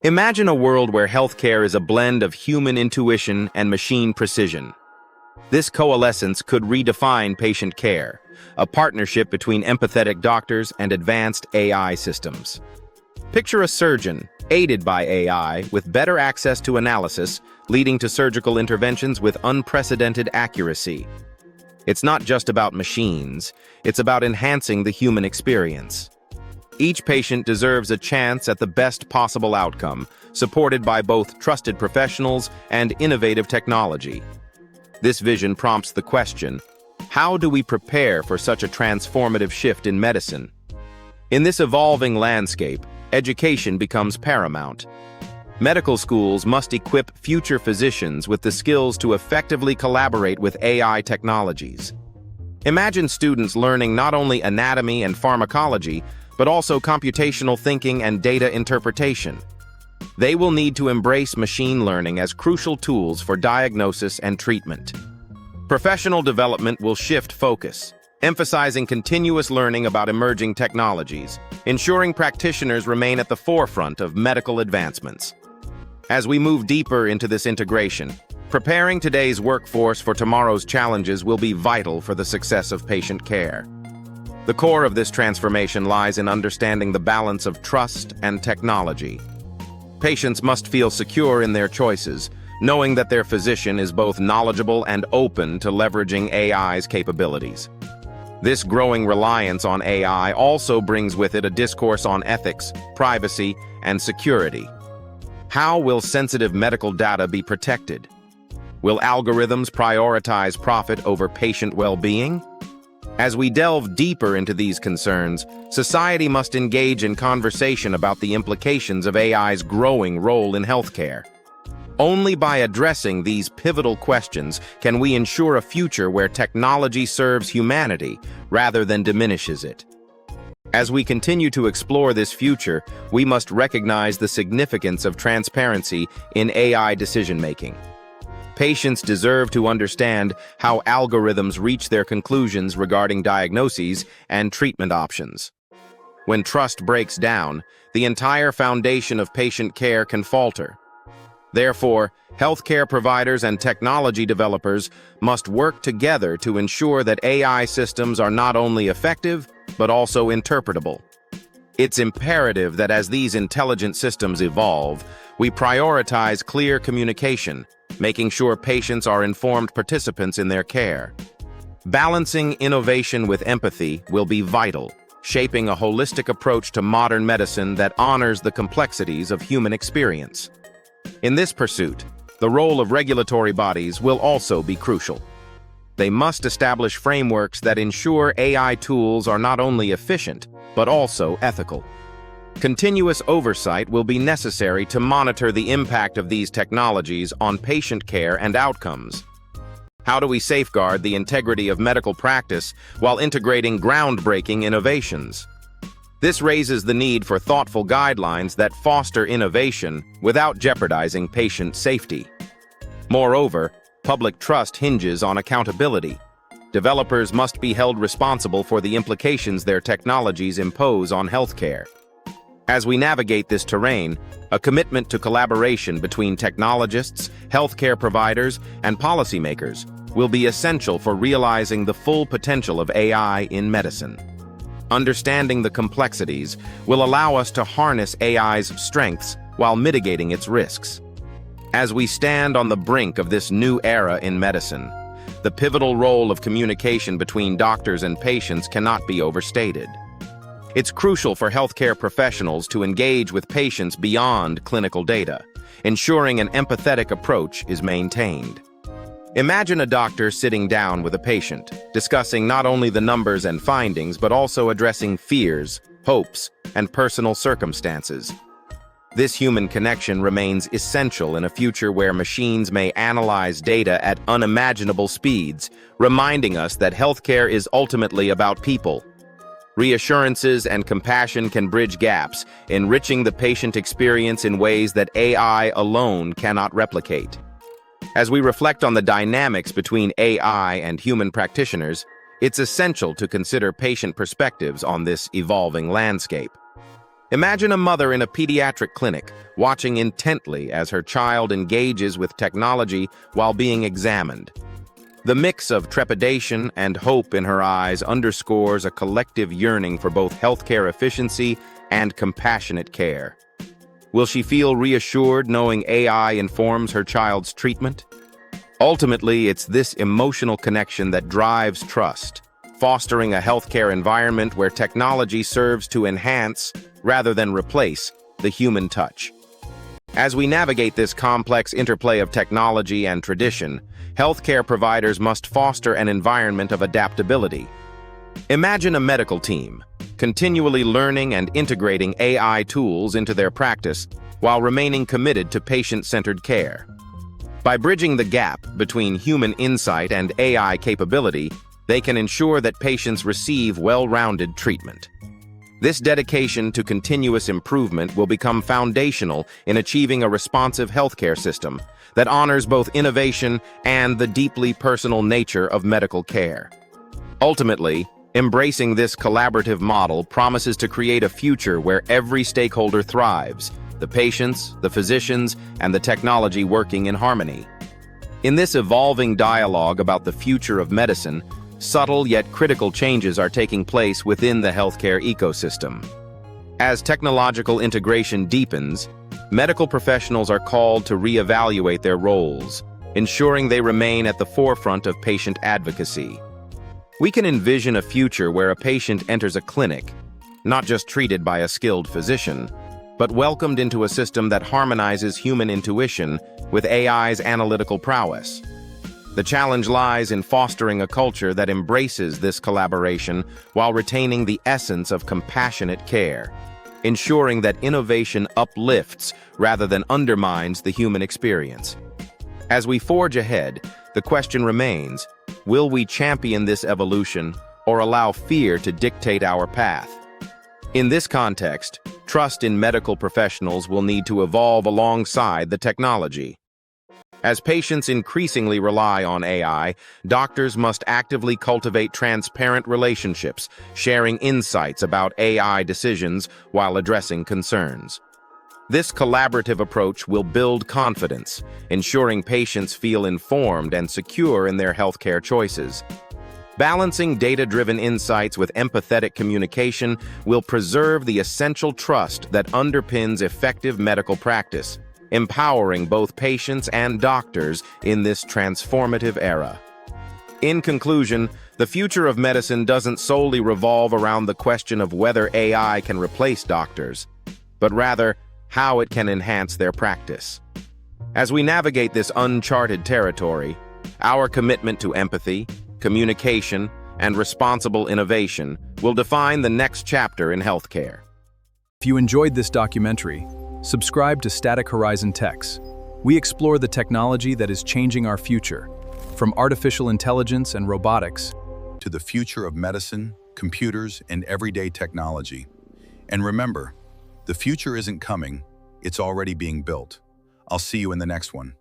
Imagine a world where healthcare is a blend of human intuition and machine precision. This coalescence could redefine patient care, a partnership between empathetic doctors and advanced AI systems. Picture a surgeon, aided by AI, with better access to analysis, leading to surgical interventions with unprecedented accuracy. It's not just about machines, it's about enhancing the human experience. Each patient deserves a chance at the best possible outcome, supported by both trusted professionals and innovative technology. This vision prompts the question, how do we prepare for such a transformative shift in medicine? In this evolving landscape, education becomes paramount. Medical schools must equip future physicians with the skills to effectively collaborate with AI technologies. Imagine students learning not only anatomy and pharmacology, but also computational thinking and data interpretation. They will need to embrace machine learning as crucial tools for diagnosis and treatment. Professional development will shift focus, emphasizing continuous learning about emerging technologies, ensuring practitioners remain at the forefront of medical advancements. As we move deeper into this integration, preparing today's workforce for tomorrow's challenges will be vital for the success of patient care. The core of this transformation lies in understanding the balance of trust and technology. Patients must feel secure in their choices, knowing that their physician is both knowledgeable and open to leveraging AI's capabilities. This growing reliance on AI also brings with it a discourse on ethics, privacy, and security. How will sensitive medical data be protected? Will algorithms prioritize profit over patient well-being? As we delve deeper into these concerns, society must engage in conversation about the implications of AI's growing role in healthcare. Only by addressing these pivotal questions can we ensure a future where technology serves humanity rather than diminishes it. As we continue to explore this future, we must recognize the significance of transparency in AI decision-making. Patients deserve to understand how algorithms reach their conclusions regarding diagnoses and treatment options. When trust breaks down, the entire foundation of patient care can falter. Therefore, healthcare providers and technology developers must work together to ensure that AI systems are not only effective, but also interpretable. It's imperative that as these intelligent systems evolve, we prioritize clear communication, making sure patients are informed participants in their care. Balancing innovation with empathy will be vital, shaping a holistic approach to modern medicine that honors the complexities of human experience. In this pursuit, the role of regulatory bodies will also be crucial. They must establish frameworks that ensure AI tools are not only efficient, but also ethical. Continuous oversight will be necessary to monitor the impact of these technologies on patient care and outcomes. How do we safeguard the integrity of medical practice while integrating groundbreaking innovations? This raises the need for thoughtful guidelines that foster innovation without jeopardizing patient safety. Moreover, public trust hinges on accountability. Developers must be held responsible for the implications their technologies impose on healthcare. As we navigate this terrain, a commitment to collaboration between technologists, healthcare providers, and policymakers will be essential for realizing the full potential of AI in medicine. Understanding the complexities will allow us to harness AI's strengths while mitigating its risks. As we stand on the brink of this new era in medicine, the pivotal role of communication between doctors and patients cannot be overstated. It's crucial for healthcare professionals to engage with patients beyond clinical data, ensuring an empathetic approach is maintained. Imagine a doctor sitting down with a patient, discussing not only the numbers and findings, but also addressing fears, hopes, and personal circumstances. This human connection remains essential in a future where machines may analyze data at unimaginable speeds, reminding us that healthcare is ultimately about people. Reassurances and compassion can bridge gaps, enriching the patient experience in ways that AI alone cannot replicate. As we reflect on the dynamics between AI and human practitioners, it's essential to consider patient perspectives on this evolving landscape. Imagine a mother in a pediatric clinic, watching intently as her child engages with technology while being examined. The mix of trepidation and hope in her eyes underscores a collective yearning for both healthcare efficiency and compassionate care. Will she feel reassured knowing AI informs her child's treatment? Ultimately, it's this emotional connection that drives trust, fostering a healthcare environment where technology serves to enhance, rather than replace, the human touch. As we navigate this complex interplay of technology and tradition, healthcare providers must foster an environment of adaptability. Imagine a medical team, continually learning and integrating AI tools into their practice while remaining committed to patient-centered care. By bridging the gap between human insight and AI capability, they can ensure that patients receive well-rounded treatment. This dedication to continuous improvement will become foundational in achieving a responsive healthcare system that honors both innovation and the deeply personal nature of medical care. Ultimately, embracing this collaborative model promises to create a future where every stakeholder thrives: the patients, the physicians, and the technology working in harmony. In this evolving dialogue about the future of medicine, subtle yet critical changes are taking place within the healthcare ecosystem. As technological integration deepens, medical professionals are called to reevaluate their roles, ensuring they remain at the forefront of patient advocacy. We can envision a future where a patient enters a clinic, not just treated by a skilled physician, but welcomed into a system that harmonizes human intuition with AI's analytical prowess. The challenge lies in fostering a culture that embraces this collaboration while retaining the essence of compassionate care, ensuring that innovation uplifts rather than undermines the human experience. As we forge ahead, the question remains: will we champion this evolution or allow fear to dictate our path? In this context, trust in medical professionals will need to evolve alongside the technology. As patients increasingly rely on AI, doctors must actively cultivate transparent relationships, sharing insights about AI decisions while addressing concerns. This collaborative approach will build confidence, ensuring patients feel informed and secure in their healthcare choices. Balancing data-driven insights with empathetic communication will preserve the essential trust that underpins effective medical practice, empowering both patients and doctors in this transformative era. In conclusion, the future of medicine doesn't solely revolve around the question of whether AI can replace doctors, but rather how it can enhance their practice. As we navigate this uncharted territory, our commitment to empathy, communication, and responsible innovation will define the next chapter in healthcare. If you enjoyed this documentary, subscribe to Static Horizon Techs. We explore the technology that is changing our future, from artificial intelligence and robotics to the future of medicine, computers, and everyday technology. And remember, the future isn't coming, it's already being built. I'll see you in the next one.